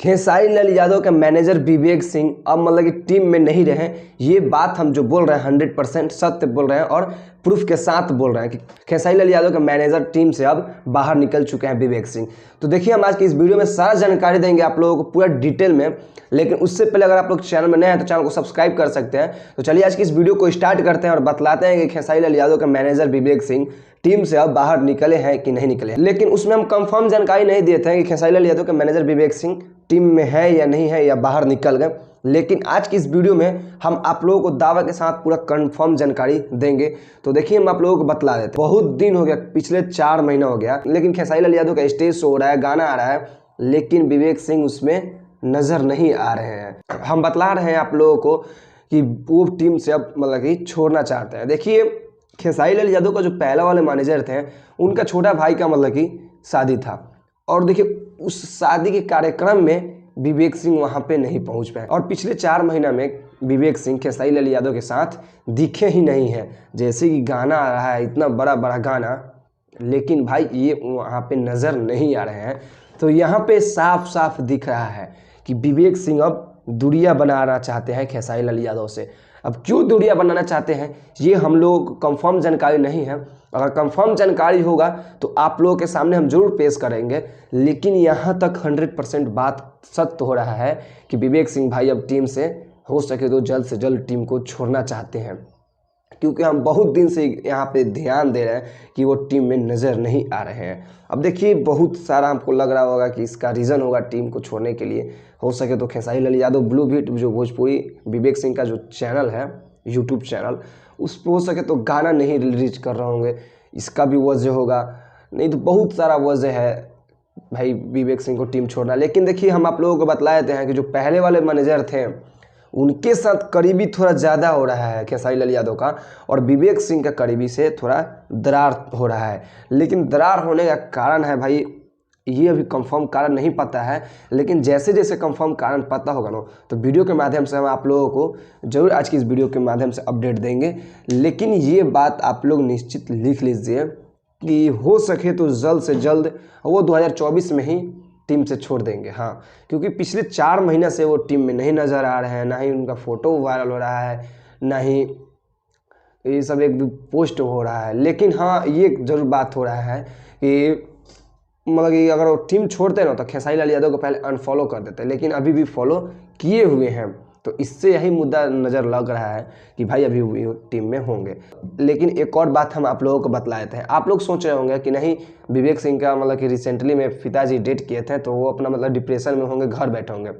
खेसारी लाल यादव के मैनेजर विवेक सिंह अब मतलब कि टीम में नहीं रहे। ये बात हम जो बोल रहे हैं 100% सत्य बोल रहे हैं और प्रूफ के साथ बोल रहे हैं कि खेसारी लाल यादव के मैनेजर टीम से अब बाहर निकल चुके हैं विवेक सिंह। तो देखिए हम आज की इस वीडियो में सारा जानकारी देंगे आप लोगों को पूरा डिटेल में। लेकिन उससे पहले अगर आप लोग चैनल में नए हैं तो चैनल को सब्सक्राइब कर सकते हैं। तो चलिए आज की इस वीडियो को स्टार्ट करते हैं और बतलाते हैं कि खेसारी लाल यादव के मैनेजर विवेक सिंह टीम से अब बाहर निकले हैं कि नहीं निकले हैं। लेकिन उसमें हम कंफर्म जानकारी नहीं देते हैं कि खेसारी लाल यादव के मैनेजर विवेक सिंह टीम में है या नहीं है या बाहर निकल गए। लेकिन आज की इस वीडियो में हम आप लोगों को दावा के साथ पूरा कंफर्म जानकारी देंगे। तो देखिए हम आप लोगों को बतला देते हैं। बहुत दिन हो गया, पिछले 4 महीना हो गया, लेकिन खेसारी लाल यादव का स्टेज शो हो रहा है, गाना आ रहा है, लेकिन विवेक सिंह उसमें नजर नहीं आ रहे हैं। हम बतला रहे हैं आप लोगों को कि वो टीम से अब मतलब कि छोड़ना चाहते हैं। देखिए खेसारी लाल यादव का जो पहला वाले मैनेजर थे उनका छोटा भाई का मतलब कि शादी था और देखिए उस शादी के कार्यक्रम में विवेक सिंह वहां पे नहीं पहुंच पाए और पिछले 4 महीना में विवेक सिंह खेसारी लाल यादव के साथ दिखे ही नहीं है। जैसे कि गाना आ रहा है, इतना बड़ा बड़ा गाना, लेकिन भाई ये वहां पे नजर नहीं आ रहे हैं। तो यहाँ पे साफ साफ दिख रहा है कि विवेक सिंह अब दूरियां बनाना चाहते हैं खेसारी लाल यादव से। अब क्यों दूरियां बनाना चाहते हैं ये हम लोग को कंफर्म जानकारी नहीं है। अगर कंफर्म जानकारी होगा तो आप लोगों के सामने हम जरूर पेश करेंगे। लेकिन यहाँ तक 100% बात सत्य हो रहा है कि विवेक सिंह भाई अब टीम से हो सके तो जल्द से जल्द टीम को छोड़ना चाहते हैं, क्योंकि हम बहुत दिन से यहाँ पे ध्यान दे रहे हैं कि वो टीम में नज़र नहीं आ रहे हैं। अब देखिए बहुत सारा हमको लग रहा होगा कि इसका रीज़न होगा टीम को छोड़ने के लिए। हो सके तो खेसारी लाल यादव ब्लू बीट जो भोजपुरी विवेक सिंह का जो चैनल है यूट्यूब चैनल, उस पर हो सके तो गाना नहीं रिलीज कर रहे होंगे, इसका भी वजह होगा। नहीं तो बहुत सारा वजह है भाई विवेक सिंह को टीम छोड़ना। लेकिन देखिए हम आप लोगों को बतलाए थे कि जो पहले वाले मैनेजर थे उनके साथ करीबी थोड़ा ज़्यादा हो रहा है खेसारी लाल यादव का, और विवेक सिंह का करीबी से थोड़ा दरार हो रहा है। लेकिन दरार होने का कारण है भाई ये अभी कंफर्म कारण नहीं पता है। लेकिन जैसे जैसे कंफर्म कारण पता होगा ना तो वीडियो के माध्यम से हम आप लोगों को जरूर आज की इस वीडियो के माध्यम से अपडेट देंगे। लेकिन ये बात आप लोग निश्चित लिख लीजिए कि हो सके तो जल्द से जल्द वो 2024 में ही टीम से छोड़ देंगे। हाँ, क्योंकि पिछले 4 महीने से वो टीम में नहीं नज़र आ रहे हैं, ना ही उनका फ़ोटो वायरल हो रहा है, ना ही ये सब एक पोस्ट हो रहा है। लेकिन हाँ ये जरूर बात हो रहा है कि मतलब कि अगर वो टीम छोड़ते ना तो खेसारी लाल यादव को पहले अनफॉलो कर देते, लेकिन अभी भी फॉलो किए हुए हैं। तो इससे यही मुद्दा नज़र लग रहा है कि भाई अभी वो टीम में होंगे। लेकिन एक और बात हम आप लोगों को बतलाए थे, आप लोग सोच रहे होंगे कि नहीं विवेक सिंह का मतलब कि रिसेंटली में पिताजी डेट किए थे तो वो अपना मतलब डिप्रेशन में होंगे, घर बैठे होंगे।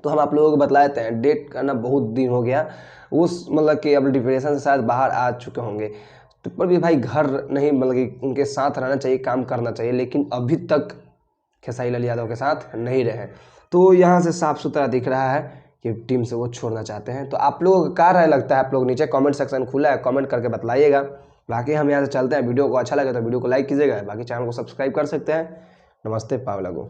तो हम आप लोगों को बतलाए थे डेट करना बहुत दिन हो गया, उस मतलब कि अब डिप्रेशन से शायद बाहर आ चुके होंगे। तो पर भी भाई घर नहीं मतलब कि उनके साथ रहना चाहिए, काम करना चाहिए, लेकिन अभी तक खेसारी लाल यादव के साथ नहीं रहे। तो यहाँ से साफ सुथरा दिख रहा है कि टीम से वो छोड़ना चाहते हैं। तो आप लोगों को क्या राय लगता है आप लोग नीचे कमेंट सेक्शन खुला है, कमेंट करके बतलाइएगा। बाकी हम यहाँ से चलते हैं, वीडियो को अच्छा लगे तो वीडियो को लाइक कीजिएगा, बाकी चैनल को सब्सक्राइब कर सकते हैं। नमस्ते पाव लगो।